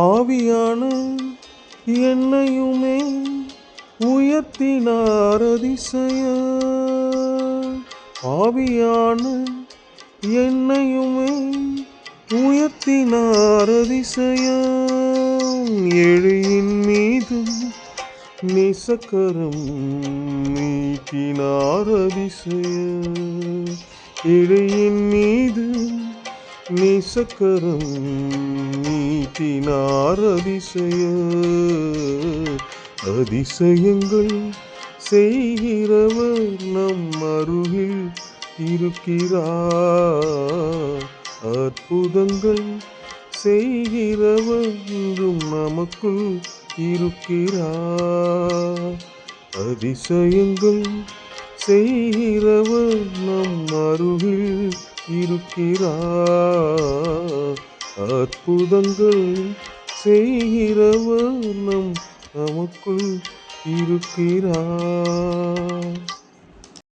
ஆவியான என்னையுமே உயர்த்தினார் அதிசய. ஆவியான என்னையுமே உயர்த்தினார் அதிசய. ஏழையின் மீதும் நேசக்கரம் நீட்டினார் அதிசய. ஏழையின் மீது நேசக்கரம் நீட்டினார் அதிசய. அதிசயங்கள் செய்கிறவர் நம் அருகில் இருக்கிறார். அற்புதங்கள் செய்கிறவர் இன்றும் நமக்குள் இருக்கிறார். அதிசயங்கள் செய்கிறவர் நம் அருகில் இருக்கிறார். அற்புதங்கள் செய்கிறவர் நமக்குள் இருக்கிறார்.